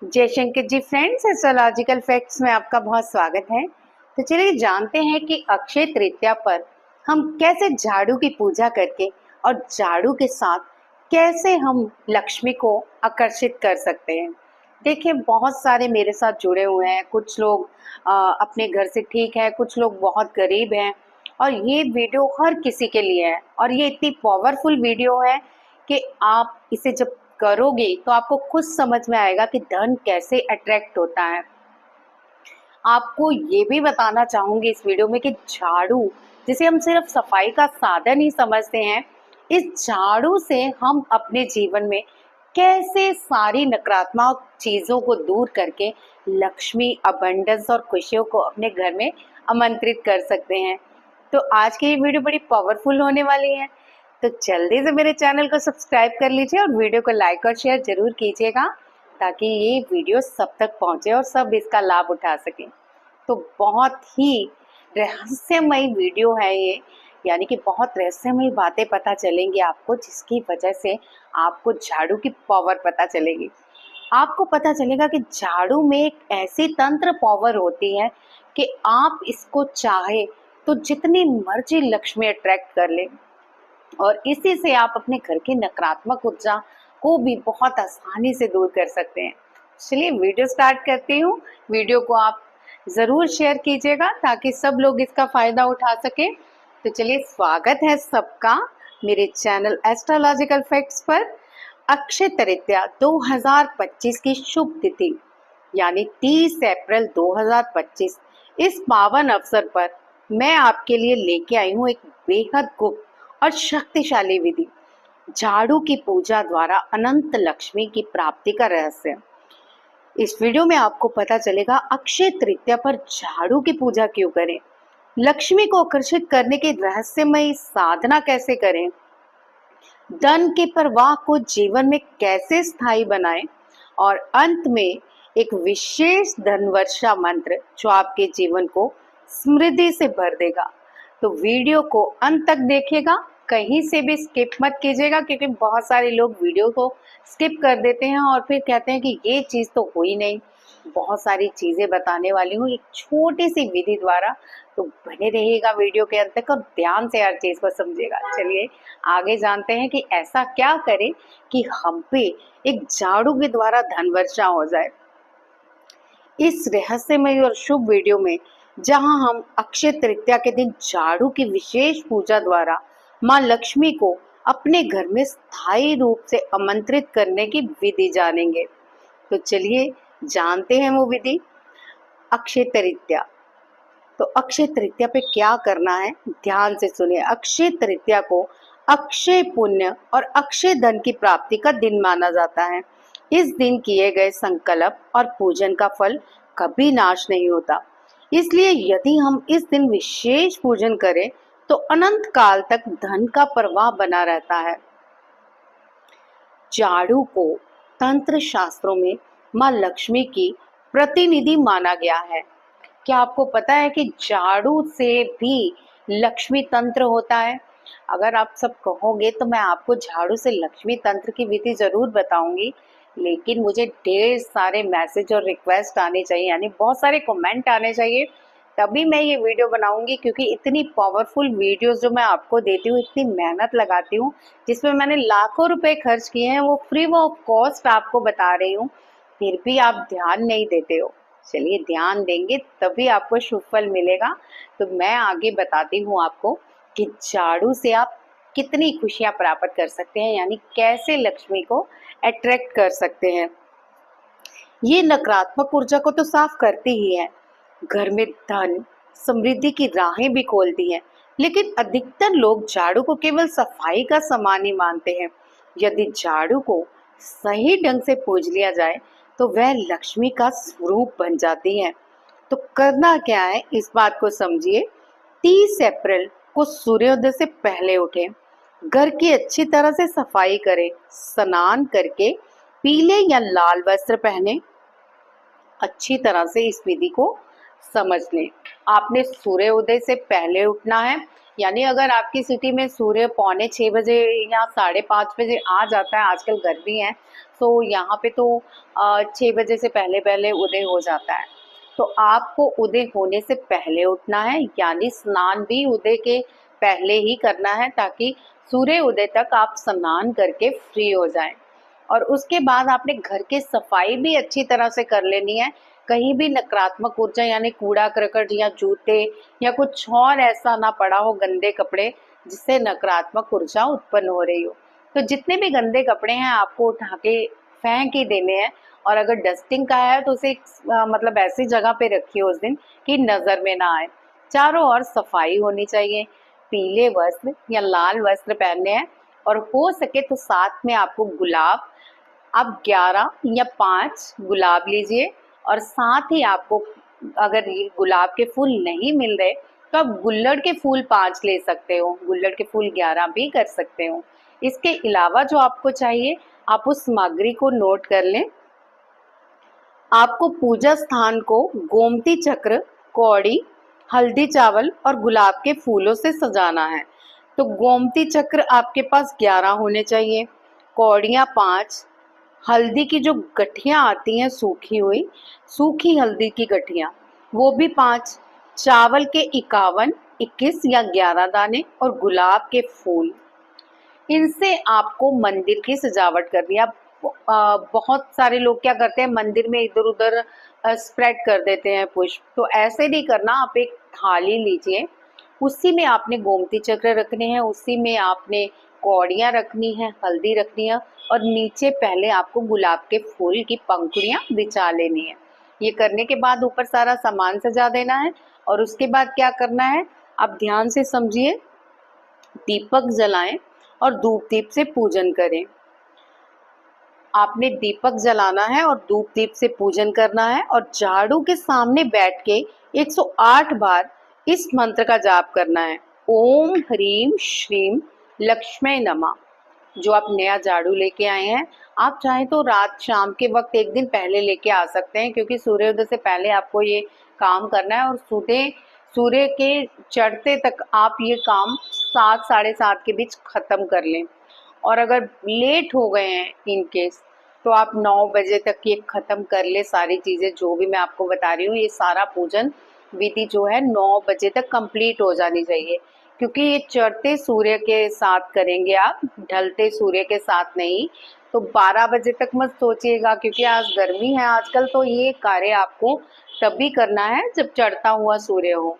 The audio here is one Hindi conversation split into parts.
जयशंकर जी फ्रेंड्स, एस्ट्रोलॉजिकल फैक्ट्स में आपका बहुत स्वागत है। तो चलिए जानते हैं कि अक्षय तृतीया पर हम कैसे झाड़ू की पूजा करके और झाड़ू के साथ कैसे हम लक्ष्मी को आकर्षित कर सकते हैं। देखिए, बहुत सारे मेरे साथ जुड़े हुए हैं। कुछ लोग अपने घर से ठीक है, कुछ लोग बहुत गरीब हैं और ये वीडियो हर किसी के लिए है। और ये इतनी पावरफुल वीडियो है कि आप इसे जब करोगे तो आपको खुद समझ में आएगा कि धन कैसे अट्रैक्ट होता है। आपको ये भी बताना चाहूंगी इस वीडियो में कि झाड़ू, जिसे हम सिर्फ सफाई का साधन ही समझते हैं, इस झाड़ू से हम अपने जीवन में कैसे सारी नकारात्मक चीजों को दूर करके लक्ष्मी, अबंडेंस और खुशियों को अपने घर में आमंत्रित कर सकते हैं। तो आज की ये वीडियो बड़ी पावरफुल होने वाली है। तो जल्दी से मेरे चैनल को सब्सक्राइब कर लीजिए और वीडियो को लाइक और शेयर जरूर कीजिएगा, ताकि ये वीडियो सब तक पहुंचे और सब इसका लाभ उठा सकें। तो बहुत ही रहस्यमय वीडियो है ये, यानी कि बहुत रहस्यमय बातें पता चलेंगी आपको, जिसकी वजह से आपको झाड़ू की पावर पता चलेगी। आपको पता चलेगा कि झाड़ू में एक ऐसी तंत्र पावर होती है कि आप इसको चाहे तो जितनी मर्जी लक्ष्मी अट्रैक्ट कर ले, और इसी से आप अपने घर की नकारात्मक ऊर्जा को भी बहुत आसानी से दूर कर सकते हैं। चलिए वीडियो स्टार्ट करती हूँ। वीडियो को आप ज़रूर शेयर कीजिएगा ताकि सब लोग इसका फ़ायदा उठा सकें। तो चलिए, स्वागत है सबका मेरे चैनल एस्ट्रोलॉजिकल फैक्ट्स पर। अक्षय तृतीया 2025 की शुभ तिथि यानी 30 अप्रैल 2025, इस पावन अवसर पर मैं आपके लिए लेके आई हूँ एक बेहद गुप्त और शक्तिशाली विधि, झाड़ू की पूजा द्वारा अनंत लक्ष्मी की प्राप्ति का रहस्य। इस वीडियो में आपको पता चलेगा अक्षय तृतीया पर झाड़ू की पूजा क्यों करें, लक्ष्मी को आकर्षित करने की रहस्यमय साधना कैसे करें, धन के प्रवाह को जीवन में कैसे स्थायी बनाएं, और अंत में एक विशेष धन वर्षा मंत्र जो आपके जीवन को समृद्धि से भर देगा। तो वीडियो को अंत तक देखिएगा, कहीं से भी स्किप मत कीजिएगा, क्योंकि बहुत सारे लोग वीडियो को स्किप कर देते हैं और फिर कहते हैं कि ये चीज़ तो हुई नहीं। बहुत सारी चीज़ें बताने वाली हूँ एक छोटी सी विधि द्वारा, तो बने रहिएगा वीडियो के अंत तक और ध्यान से हर चीज़ को समझिएगा। चलिए आगे जानते हैं कि ऐसा क्या करें कि हम पे एक झाड़ू के द्वारा धन वर्षा हो जाए। इस रहस्यमय और शुभ वीडियो में जहां हम अक्षय तृतीया के दिन झाड़ू की विशेष पूजा द्वारा मां लक्ष्मी को अपने घर में स्थायी रूप से आमंत्रित करने की विधि जानेंगे। तो चलिए जानते हैं वो विधि। अक्षय तृतीया, तो अक्षय तृतीया पे क्या करना है, ध्यान से सुनिए। अक्षय तृतीया को अक्षय पुण्य और अक्षय धन की प्राप्ति का दिन माना जाता है। इस दिन किए गए संकल्प और पूजन का फल कभी नाश नहीं होता। इसलिए यदि हम इस दिन विशेष पूजन करें तो अनंत काल तक धन का प्रवाह बना रहता है। झाड़ू को तंत्र शास्त्रों में मां लक्ष्मी की प्रतिनिधि माना गया है। क्या आपको पता है कि झाड़ू से भी लक्ष्मी तंत्र होता है? अगर आप सब कहोगे तो मैं आपको झाड़ू से लक्ष्मी तंत्र की विधि जरूर बताऊंगी, लेकिन मुझे ढेर सारे मैसेज और रिक्वेस्ट आने चाहिए, यानी बहुत सारे कमेंट आने चाहिए, तभी मैं ये वीडियो बनाऊंगी। क्योंकि इतनी पावरफुल वीडियोस जो मैं आपको देती हूँ, इतनी मेहनत लगाती हूँ, जिसमें मैंने लाखों रुपए खर्च किए हैं, वो फ्री ऑफ कॉस्ट आपको बता रही हूँ, फिर भी आप ध्यान नहीं देते हो। चलिए ध्यान देंगे तभी आपको शुभ फल मिलेगा। तो मैं आगे बताती हूँ आपको कि झाड़ू से आप कितनी खुशियाँ प्राप्त कर सकते हैं, यानी कैसे लक्ष्मी को अट्रैक्ट कर सकते हैं। ये नकारात्मक ऊर्जा को तो साफ करती ही है, घर में धन समृद्धि की राहें भी खोलती हैं। लेकिन अधिकतर लोग झाड़ू को केवल सफाई का सामान ही मानते हैं। यदि झाड़ू को सही ढंग से पूज लिया जाए तो वह लक्ष्मी का स्वरूप बन जाती है। तो करना क्या है, इस बात को समझिए। 30 अप्रैल को सूर्योदय से पहले उठें, घर की अच्छी तरह से सफाई करें, स्नान करके पीले या लाल वस्त्र पहने, अच्छी तरह से इस विधि को समझ लें। आपने सूर्य उदय से पहले उठना है, यानी अगर आपकी सिटी में सूर्य 5:45 बजे या 5:30 बजे आ जाता है, आजकल गर्मी है, तो यहाँ पे तो 6 बजे से पहले पहले उदय हो जाता है। तो आपको उदय होने से पहले उठना है, यानी स्नान भी उदय के पहले ही करना है, ताकि सूर्य उदय तक आप स्नान करके फ्री हो जाएं। और उसके बाद आपने घर की सफाई भी अच्छी तरह से कर लेनी है। कहीं भी नकारात्मक ऊर्जा यानी कूड़ा करकट या जूते या कुछ और ऐसा ना पड़ा हो, गंदे कपड़े जिससे नकारात्मक ऊर्जा उत्पन्न हो रही हो। तो जितने भी गंदे कपड़े हैं आपको उठा के फेंक ही देने हैं। और अगर डस्टिंग का है तो उसे मतलब ऐसी जगह पे रखिए उस दिन कि नजर में ना आए। चारों ओर सफाई होनी चाहिए। पीले वस्त्र या लाल वस्त्र पहनने हैं, और हो सके तो साथ में आपको गुलाब, आप 11 या 5 गुलाब लीजिए। और साथ ही आपको, अगर ये गुलाब के फूल नहीं मिल रहे तो आप गुल्लड़ के फूल 5 ले सकते हो, गुल्लड़ के फूल 11 भी कर सकते हो। इसके अलावा जो आपको चाहिए आप उस सामग्री को नोट कर लें। आपको पूजा स्थान को गोमती चक्र, कौड़ी, हल्दी चावल और गुलाब के फूलों से सजाना है। तो गोमती चक्र आपके पास 11 होने चाहिए, कौड़ियाँ 5, हल्दी की जो गठियाँ आती हैं सूखी हुई, सूखी हल्दी की गठियाँ वो भी 5, चावल के 51, 21 या 11 दाने और गुलाब के फूल। इनसे आपको मंदिर की सजावट करनी है। अब बहुत सारे लोग क्या करते हैं, मंदिर में इधर उधर स्प्रेड कर देते हैं पुष्प, तो ऐसे नहीं करना। आप एक थाली लीजिए, उसी में आपने गोमती चक्र रखने हैं, उसी में आपने कौड़ियाँ रखनी है, हल्दी रखनी है, और नीचे पहले आपको गुलाब के फूल की पंखुड़ियाँ बिछा लेनी है। ये करने के बाद ऊपर सारा सामान सजा देना है। और उसके बाद क्या करना है, आप ध्यान से समझिए। दीपक जलाएं और धूप दीप से पूजन करें। आपने दीपक जलाना है और धूप दीप से पूजन करना है, और झाड़ू के सामने बैठ के 108 बार इस मंत्र का जाप करना है। ओम ह्रीम श्रीम लक्ष्मी नमः। जो आप नया झाड़ू लेके आए हैं, आप चाहें तो रात शाम के वक्त एक दिन पहले लेके आ सकते हैं, क्योंकि सूर्योदय से पहले आपको ये काम करना है। और सूर्य के चढ़ते तक आप ये काम 7 साढ़े 7 के बीच ख़त्म कर लें। और अगर लेट हो गए हैं इन केस, तो आप 9 बजे तक ये ख़त्म कर ले सारी चीज़ें जो भी मैं आपको बता रही हूँ। ये सारा पूजन विधि जो है 9 बजे तक कंप्लीट हो जानी चाहिए, क्योंकि ये चढ़ते सूर्य के साथ करेंगे आप, ढलते सूर्य के साथ नहीं। तो 12 बजे तक मत सोचिएगा, क्योंकि आज गर्मी है आजकल, तो ये कार्य आपको तभी करना है जब चढ़ता हुआ सूर्य हो।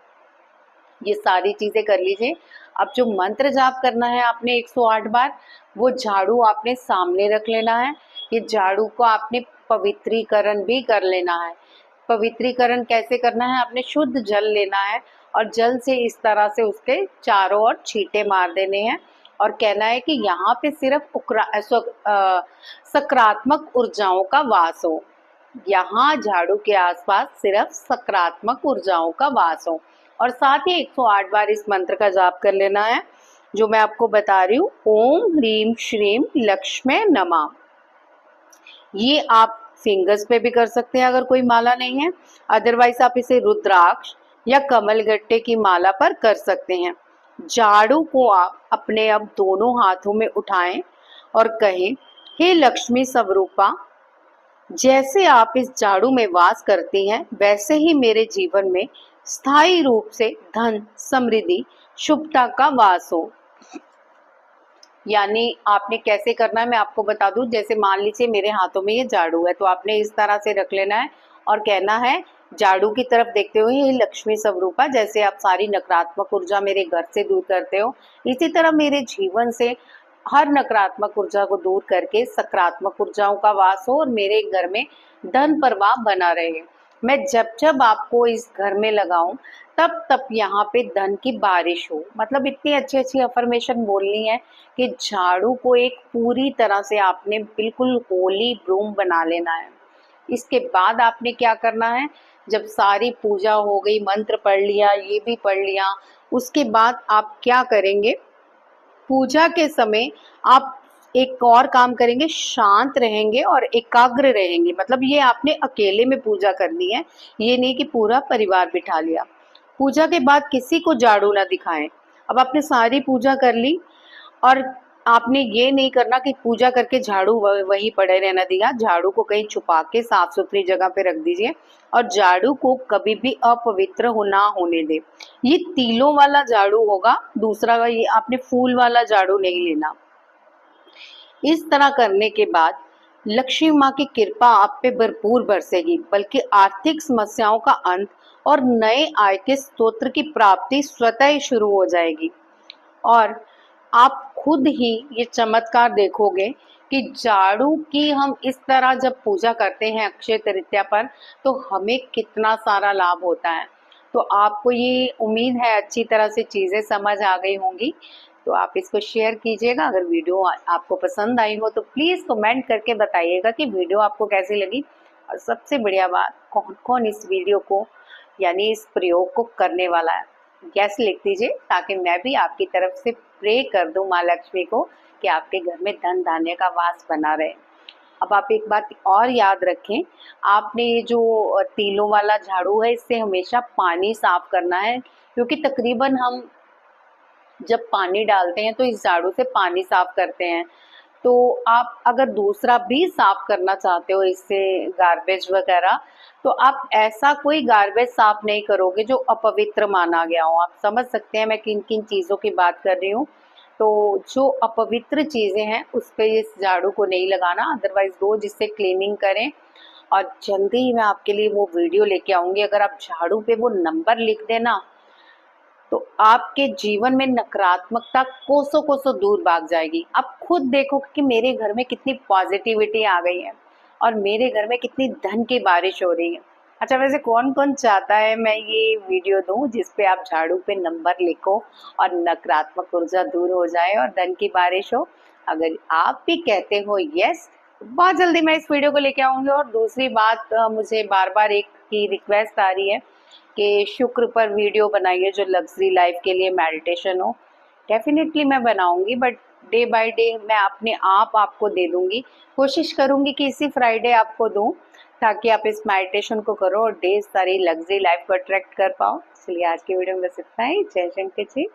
ये सारी चीज़ें कर लीजिए। अब जो मंत्र जाप करना है आपने 108 बार, वो झाड़ू आपने सामने रख लेना है। ये झाड़ू को आपने पवित्रीकरण भी कर लेना है। पवित्रीकरण कैसे करना है, आपने शुद्ध जल लेना है और जल से इस तरह से उसके चारों ओर छींटे मार देने हैं, और कहना है कि यहाँ पे सिर्फ सकारात्मक ऊर्जाओं का वास हो। यहाँ झाड़ू के आसपास सिर्फ सकारात्मक ऊर्जाओं का वास हो। और साथ ही 108 बार इस मंत्र का जाप कर लेना है जो मैं आपको बता रही हूँ। ओम ह्रीम श्रीम लक्ष्मी नमः। ये आप फिंगर्स पे भी कर सकते हैं अगर कोई माला नहीं है, अदरवाइज आप इसे रुद्राक्ष या कमलगट्टे की माला पर कर सकते हैं। झाड़ू को आप अपने अब दोनों हाथों में उठाएं और कहें, हे लक्ष्मी स्वरूपा, जैसे आप इस झाड़ू में वास करती हैं, वैसे ही मेरे जीवन में स्थायी रूप से धन, समृद्धि, शुभता का वास हो। यानी आपने कैसे करना है मैं आपको बता दूं। जैसे मान लीजिए मेरे हाथों में ये झाड़ू है, तो आपने इस तरह से रख लेना है और कहना है झाड़ू की तरफ देखते हुए, हे लक्ष्मी स्वरूपा, जैसे आप सारी नकारात्मक ऊर्जा मेरे घर से दूर करते हो, इसी तरह मेरे जीवन से हर नकारात्मक ऊर्जा को दूर करके सकारात्मक ऊर्जाओं का वास हो और मेरे घर में धन प्रवाह बना रहे। मैं जब जब आपको इस घर में लगाऊं, तब तब यहाँ पे धन की बारिश हो। मतलब इतनी अच्छी अच्छी अफर्मेशन बोलनी है कि झाड़ू को एक पूरी तरह से आपने बिल्कुल होली ब्रूम बना लेना है। इसके बाद आपने क्या करना है, जब सारी पूजा हो गई, मंत्र पढ़ लिया, ये भी पढ़ लिया, उसके बाद आप क्या करेंगे, पूजा के समय आप एक और काम करेंगे, शांत रहेंगे और एकाग्र रहेंगे। मतलब ये आपने अकेले में पूजा करनी है, ये नहीं कि पूरा परिवार बिठा लिया। पूजा के बाद किसी को झाड़ू ना दिखाएं। अब आपने सारी पूजा कर ली और आपने ये नहीं करना कि पूजा करके झाड़ू वहीं पड़े रहना दिया। झाड़ू को कहीं छुपा के साफ सुथरी जगह पे रख दीजिए और झाड़ू को कभी भी अपवित्र ना होने दे। ये तीलों वाला झाड़ू होगा, दूसरा ये आपने फूल वाला झाड़ू नहीं लेना। इस तरह करने के बाद लक्ष्मी माँ की कृपा आप पे भरपूर बरसेगी, बल्कि आर्थिक समस्याओं का अंत और नए आय के स्रोत की प्राप्ति स्वतः ही शुरू हो जाएगी। और आप खुद ही ये चमत्कार देखोगे कि झाड़ू की हम इस तरह जब पूजा करते हैं अक्षय तृतीया पर, तो हमें कितना सारा लाभ होता है। तो आपको ये उम्मीद है अच्छी तरह से चीज़ें समझ आ गई होंगी। तो आप इसको शेयर कीजिएगा। अगर वीडियो आपको पसंद आई हो तो प्लीज़ कमेंट करके बताइएगा कि वीडियो आपको कैसी लगी। और सबसे बढ़िया बात, कौन कौन इस वीडियो को यानी इस प्रयोग को करने वाला है, यस लिख दीजिए, ताकि मैं भी आपकी तरफ से प्रे कर दूं माँ लक्ष्मी को कि आपके घर में धन धान्य का वास बना रहे। अब आप एक बात और याद रखें, आपने ये जो तीलों वाला झाड़ू है इससे हमेशा पानी साफ करना है, क्योंकि तकरीबन हम जब पानी डालते हैं तो इस झाड़ू से पानी साफ करते हैं। तो आप अगर दूसरा भी साफ करना चाहते हो इससे, गार्बेज वगैरह, तो आप ऐसा कोई गार्बेज साफ नहीं करोगे जो अपवित्र माना गया हो। आप समझ सकते हैं मैं किन किन चीज़ों की बात कर रही हूँ। तो जो अपवित्र चीज़ें हैं उस पर इस झाड़ू को नहीं लगाना, अदरवाइज रोज इससे क्लीनिंग करें। और जल्दी ही मैं आपके लिए वो वीडियो लेके आऊँगी। अगर आप झाड़ू पे वो नंबर लिख देना तो आपके जीवन में नकारात्मकता कोसों कोसों दूर भाग जाएगी। आप खुद देखो कि मेरे घर में कितनी पॉजिटिविटी आ गई है और मेरे घर में कितनी धन की बारिश हो रही है। अच्छा, वैसे कौन कौन चाहता है मैं ये वीडियो दूं जिसपे आप झाड़ू पे नंबर लिखो और नकारात्मक ऊर्जा दूर हो जाए और धन की बारिश हो? अगर आप भी कहते हो यस, बहुत जल्दी मैं इस वीडियो को लेके आऊंगी। और दूसरी बात, मुझे बार बार एक की रिक्वेस्ट आ रही है कि शुक्र पर वीडियो बनाइए जो लग्जरी लाइफ के लिए मेडिटेशन हो। डेफिनेटली मैं बनाऊंगी, बट डे बाय डे मैं अपने आप आपको दे दूंगी। कोशिश करूंगी कि इसी फ्राइडे आपको दूं, ताकि आप इस मेडिटेशन को करो और ढेर सारी लग्जरी लाइफ को अट्रैक्ट कर पाओ। चलिए आज की वीडियो में बस इतना ही। जय शंकर जी।